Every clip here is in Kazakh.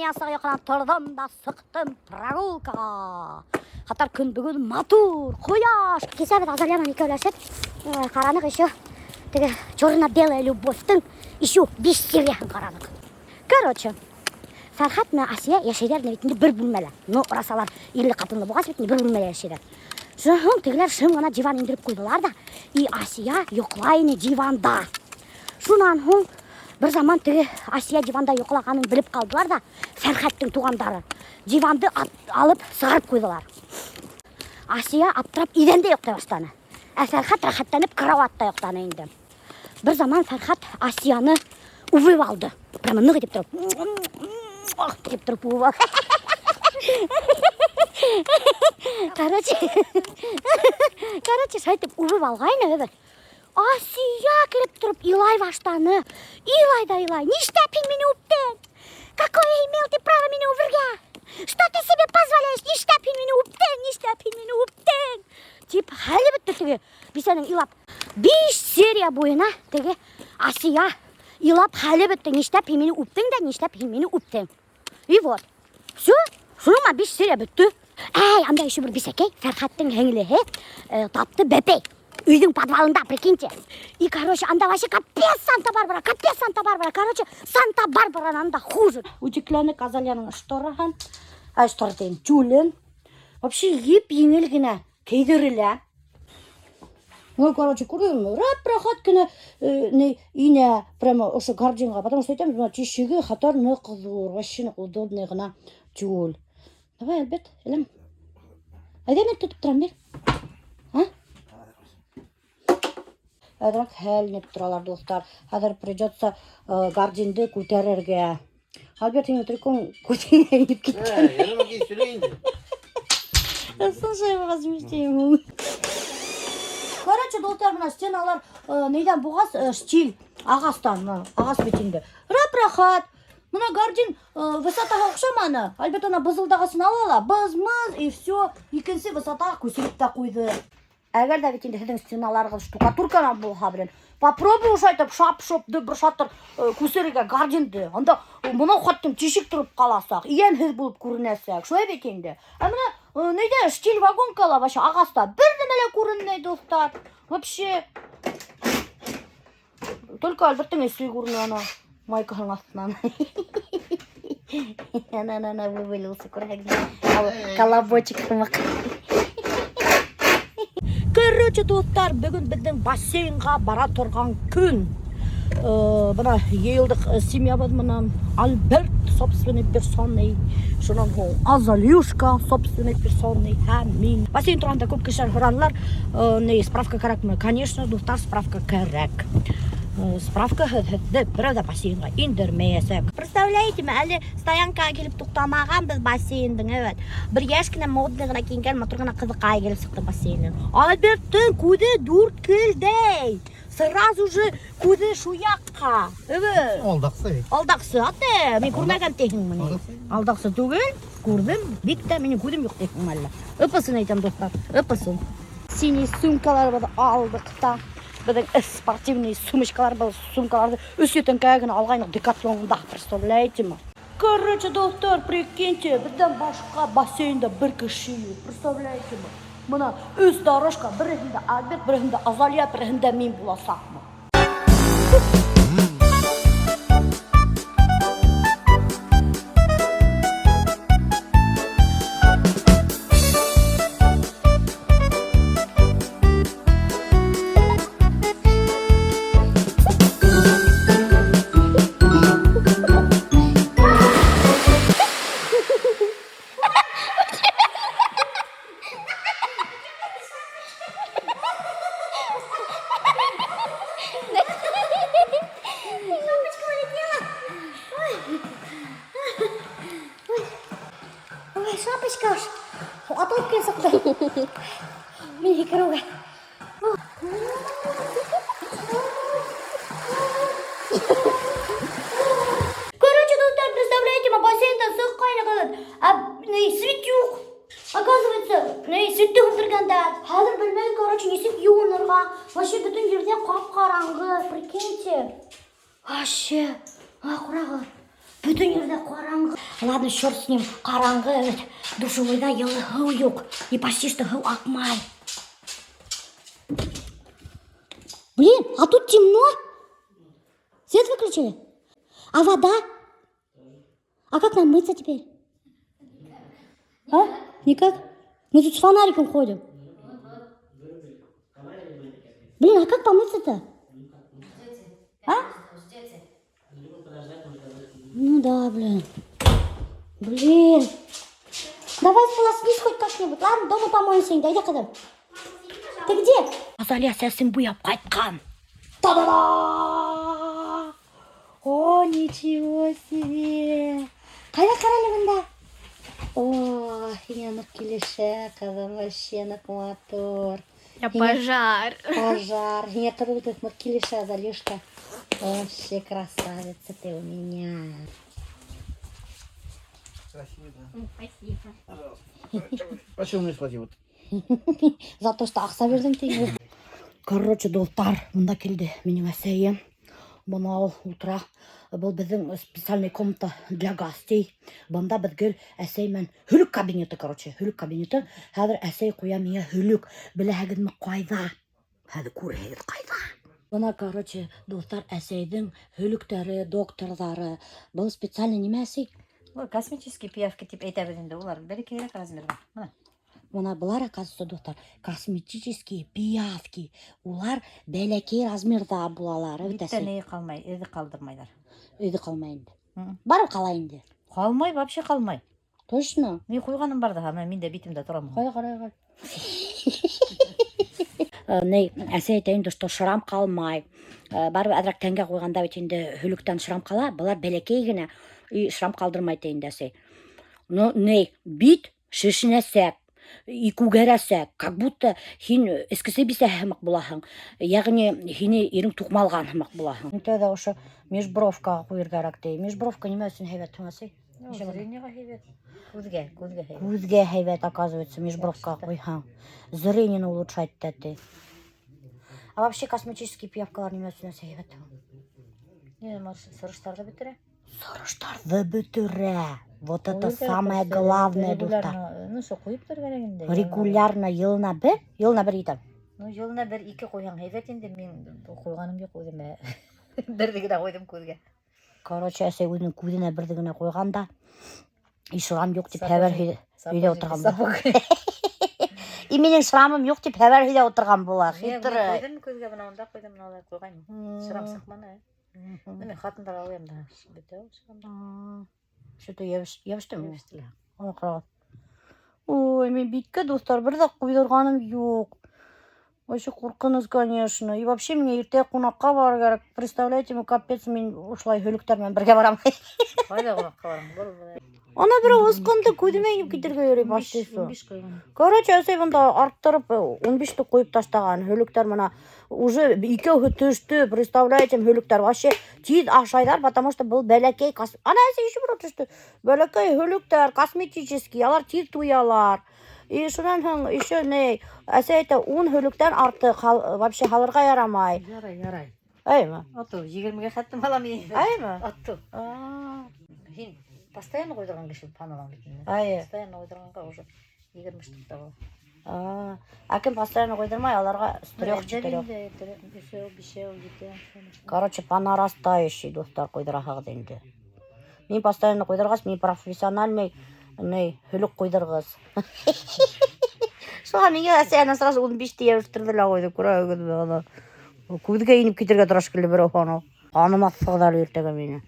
ясыға яқынан тұрдым да сықтым прогулкаға. Қатар күн бүгін матур, қояш. Кесе бет Азалиямен екеулесіп, қаранық еще черно-белая любовьтың еще 5 сериясын қаранық. Короче, Фархат мен Асия яшайдар бетінде бір бөлмелі. Ну, расалар ерлі қатынды болғасы бетінде бір бөлмелі яшайдар. Соң тегілер шым ғана диван ендіріп қойдылар да, и Асия йоқлайны диванда. Шунан бір заман теге Асия диванда йоқлағанын біліп қалдылар да, Фархаттың туғандары диванды алып сығарып қойдылар. Асия аптырап иденде йоқтай баштаны. Фархат рахаттанып кроватта йоқтаны енді. Бір заман Фархат Асияны увып алды. Прямо нығы деп тұрып. Деп тұрып увып алды. Короче, шайтып увып алғайны өбір. Асия келіп тұрып илай баштаны. Илай да илай. Ништәпин мені уптен? Какое имел ты право мені увырға? Что ты себе позволяешь? Ништәпин мені уптен? Ништәпин мені уптен? Тип, хәлі бітті теге. Бисәнің илап. 5 серия бойына теге Асия илап хәлі бітті. Ништәпин мені уптен да, ништәпин мені уптен. И вот. Все, шума 5 серия бітті. Анда еще бір бисәкей, Фархаттың хәңілігі тапты бәпей. Үйдің подвалында, прикиньте. И, короче, анда вообще капец Санта-Барбара, капец Санта-Барбара. Короче, Санта-Барбараны анда хуже. Утекләнік Азалияның шторахан, штор дейін, тюлін. Вообще, еп еңілгіне кейдірілі. Ну, короче, көрдім, рап-рахат кіні ине прямо осы гардинға, потому что айтамыз, тишігі қатар не қызуыр, вообще удобный ғына тюль. Давай, әлбет, әлем. Әдемет тұтып тұрам бер. Әдірак хәлінеп тұралар достар. Әдір придется гардинді көтерерге. Альберт, ең трикон көтене еніп кеткен. Yanıma gel söyleyince. Слушай, возмещаем. Короче, достар, мына стеналар нейден бұғас штиль ағастан, ағас бетінде. Рап-рахат. Мына гардин высотаға ұқшаманы. Альберт, ана бұзылдағасын алала. Бұз-мұз, и все. Екінші высотаға көсіліп та қойды. Әгер да бетінде сіздің стеналарғы штукатуркана болға білен. Попробуй уж айтып шап-шопды бір шатыр көсерге гардинді. Анда мұна қаттым тешік тұрып қаласақ, иен хіз болып көрінесек. Шой бетінде. Әміна нейде штиль вагонкала башы ағаста. Бір демеле көрінмей достар. Вообще. Только Альберттің есі көріні ана майканың астынан. Ана вывалился көрәк. Колобочек тымақ. Короче, достар, бүгін біздің бассейнға бара тұрған күн. Бұна елдік семья бад, мұна Альберт собственный персонный, шунан Азалюшка собственный персонный, мен. Бассейн тұрғанда көп кешер ғыранлар, справка керек ме? Конечно, достар, справка керек. Справка хәдді бірі бассейнға индірмейесек. Представляете ме, әлі стоянкаға келіп тұқтамаған біз бассейндің, evet. Бір ешкіне модныгына кенген моторғына қызыққа келіп сықты бассейнін. Альберттің көді дұрт келдей. Сразу же көді шуяққа. Evet. Aldaqsı. Алдақсы, аты, мен көрмеген тегін мұны. Алдақсы түгіл, көрдім, бекті, менің көдім жоқ тегін әлі. Өпісін айтам, достар, өпісін. Синий сумкалар бады алдықта. Біздің спортивный сумочкалар был, сумкаларды өсетін кәгіні алғайнық декатлонында, представляете ма? Короче, доктор, прикиньте, бізден башқа бассейнда бір кіші, представляете ма? Мұна өз дорожка, бірігінде Альберт, бірігінде Азалия, бірігінде мен боласақ ма? Шапочка уж, а тут песок-то. Мини круга. Короче, достар, представляете, бассейнда сыққайны қалады. Светюк. Оказывается, светюк тұрғанда. Қазір білмейді, короче, несіп юынырға. Вообще, бүтін жерде қап-қараңғы. Прикиньте. Вообще, құрағы. Bütün yerde karanlık. Ладно, черт с ним. Караңғы, evet. Душевойда елы хыл yok. И почти что хыл акмай. Блин, а тут темно. Свет выключили. А вода? А как нам мыться теперь? А? Никак? Мы тут с фонариком ходим. Блин, а как помыться-то? А? Ну да, блин. Блин. Давай сполоснись хоть как-нибудь. Ладно, дома помоемся. Дайда кадам. Ты где? Азалия сәсін бұяп қайтқан. Та-да-да! О, ничего себе. Қайда қарайлы бұнда? О, енік келеші, қызым, вообще нық мотор. Пожар. Пожар. Не круто, нық келеші, Азалишка. Вообще красавица ты у меня. Спасибо, да. Спасибо. Почему мне сплатил? За то, что ақса бердің тегі. Короче, достар, мұнда келді менің әсейім. Бұнау утра. Бұл біздің специальный комната для гостей. Бұнда бізгіл әсеймен хүлік кабинеті, короче. Хүлік кабинеті. Хәдір әсей қоя мия хүлік. Біләгідімі қайда. Хәді көрегіз қайда. Бұна, короче, достар, әсейдің хүліктері, докторлары. Бұл специальный неме әсей? Космический пиявка тип әйтәбедінде олар бәрекерек размерға. Мұна бұлар, оказывается, достар, косметические пиявки. Олар бәләкей размерда бұлалар. Биттен ей қалмай, еді қалдырмайлар. Үйді қалмайынды. Барып қалайынды. Қалмай, вообще қалмай. Точно? Мен қойғаным бар да, мен де битімде тұрам. Қарай. Ней, әсей айтайын, что шырам қалмай. Барып әдірек тәнге қойғанда бетінде хүліктен шырам қала, бұлар бәләкей гіне шырам қалдырмайды дейін әсей. Но ней, бит шешінәсәк. И күгәрәсәк, как будто хин эскесе бисә хымык булаһың. Ягъни хине ирің туқмалған хымык булаһың. Интәдә ошо межбровка куйыргарак дей. Межбровка нимә өчен һәйбәт тыңласый? Зрениеға һәйбәт. Күзгә һәйбәт. Күзгә һәйбәт, оказывается, межбровка куйһаң. Зрениене улучшать дәте. А вообще косметические пиявкалар нимә өчен һәйбәт? Не, сырыштарды бетерә. Сырыштарды бетерә. Вот это самое главное, достар. Ну, со қойып тұр керегінде. Регулярно елына бір етем. Ну, жылына бір екі қойған һәйбәт енді мен қойғаным жоқ өзім. Бірдігіне қойдым көзге. Короче, әсей өзінің көзіне бірдігіне қойғанда, и шырам жоқ деп хәбәр үйде отырған бұл. И менің шырамым жоқ деп хәбәр үйде отырған бұл. Хитры. Қойдым көзге мынауында қойдым, мынаулай қойғайым. Шырам сақманы. Мен қатындар алуым да. Бітеу шырамда. Что-то ебіштім. Ой, мен битке, достар, бір де қойдырғаным жоқ. Вообще қорқыныз, конечно. И вообще мне ерте қонаққа бар керек. Представляете, мен капец, мен ушылай хөліктермен бірге барам. Қайда қонаққа барам? Ана бір осқанды көдімен кетерге ерей баштайсы. 15 қойған. Короче, әсей бұнда арттырып 15-ті қойып таштаған хөліктер мына. Уже екеуі түшті, представляете, хөліктер. Вообще тиз ашайдар, потому что бұл бәләкей. Ана әсей еще бір түшті. Бәләкей хөліктер, косметический, алар тиз туялар. И шынан һың, еще не, әсей әйті 10 хөліктен арты вообще халырға ярамай. Ярай. Әйма? Ату, 20-ге қаттым алам ен. Әйма? Ату. Хин, постоянно қойдырған кешіп паналан бітін. Әйе. Постоянно қойдырғанға уже 20 штукта бұл. Әкім постоянно қойдырмай, аларға стрёх, четырёх. Короче, по нарастающей, достар, қойдырағағы денді. Мен постоянно қойдырғас, мен профессиональный хүлік қойдырғыз. Шоға менге әсей әна сразу 15-ті ебіштірділі қойды, күрі өгіді бәғыда. Көдіге еніп кетерге тұрашкілі бір оғаны. Қаным аттығдалы ертегі мені.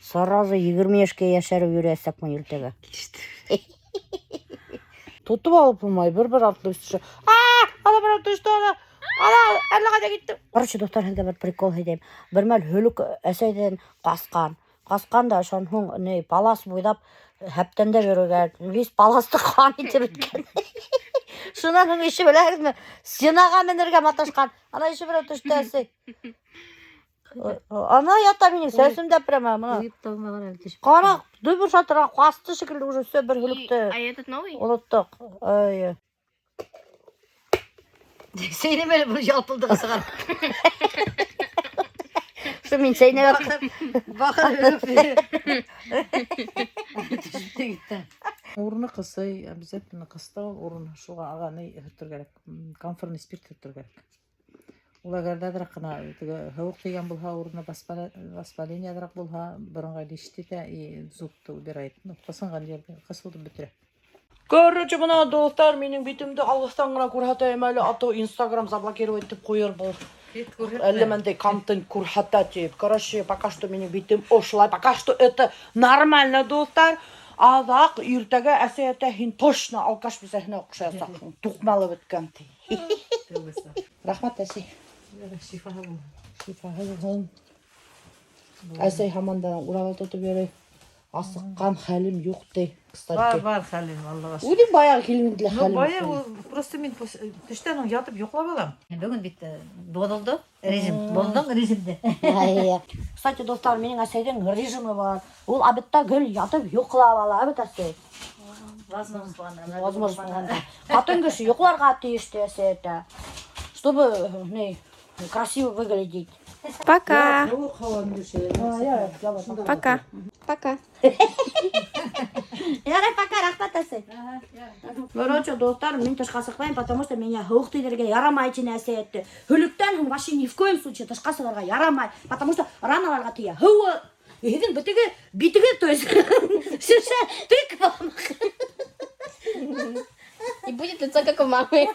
Сразу 20 ешке яшәрі үйрәсәк мен ертегі. Тұтып алып ұмай, бір атлы үстіші. Ана бір атлы үсті, ана әлі қайда кетті. Короче, достар, әнге бір прикол едем. Бір мәл хүлік әсейден қасқан. Қасқан да шан хуң палас бойдап әптенде беруге. Вес паласты қан ете біткен. Шынан хуң іші білі әрізме сенаға менерге маташқан. Ана іші бір өтішті әсей. Ана ята менің сәсімді прямо. Қана дөбір шатырға қасты шекілді уже все бір хүлікті. А этот новый? Ұлыттық. Сейнем әлі бұл жалпылдығы сығар. Şu min şeyine bak. Bakır. Урны кысый, обязательно кыстау урын шуга аганы хөттөр керек. Камфорный спирт хөттөр керек. Ул әгәрдә кына теге һавык тигән булһа, урны воспалениядырак булһа, борынга лиштите и зубты убирает. Ну, кысынган җирдә кысылып бетерә. Короче, мына достар, минең битемде алыстан гына күрһәтәм әле, ато Instagram заблокировать итеп куер бул. Әллә менде контент күрһәтә. Короче, пока что минең битем ошлай. Пока что это нормально, достар. Азак иртәгә әсәятә һин точно алкаш бисәһенә охшаясың. Тукмалы беткән ти. Рәхмәт әси. Шифаһы бул. Шифаһы булсын. Әсәй һаманда урал тотып йөри. Асыккан хәлем юк ди. Кстати. Бар хәлем, Аллага шөкер. Үди баягы килмәделе Ну, хәлем. бая, просто мин төштән ятып йоклап алам. Бүген бит бодылды, режим. Болдың режимде. Кстати, достар, минең әсәйдең режимы бар. Ул обедта гел ятып йоклап ала, обед әсәй. Возможно. Потом кеше йокларга тиеште әсәйдә. Чтобы, красиво выглядеть. Пока. Пока. Пока. Пока. Ярай, пока, рәхмәт әсәй. Короче, достар, мин тышка сыктайм, потому что меня һавык тидергә ярамай ичен әсәйдә. Хөлүктән һәм вообще ни в коем случае тышка сыгарга ярамай, потому что раналарга тия. Һавы. Һинең битеге, то есть, шише тыква. И будет лицо, как у мамы.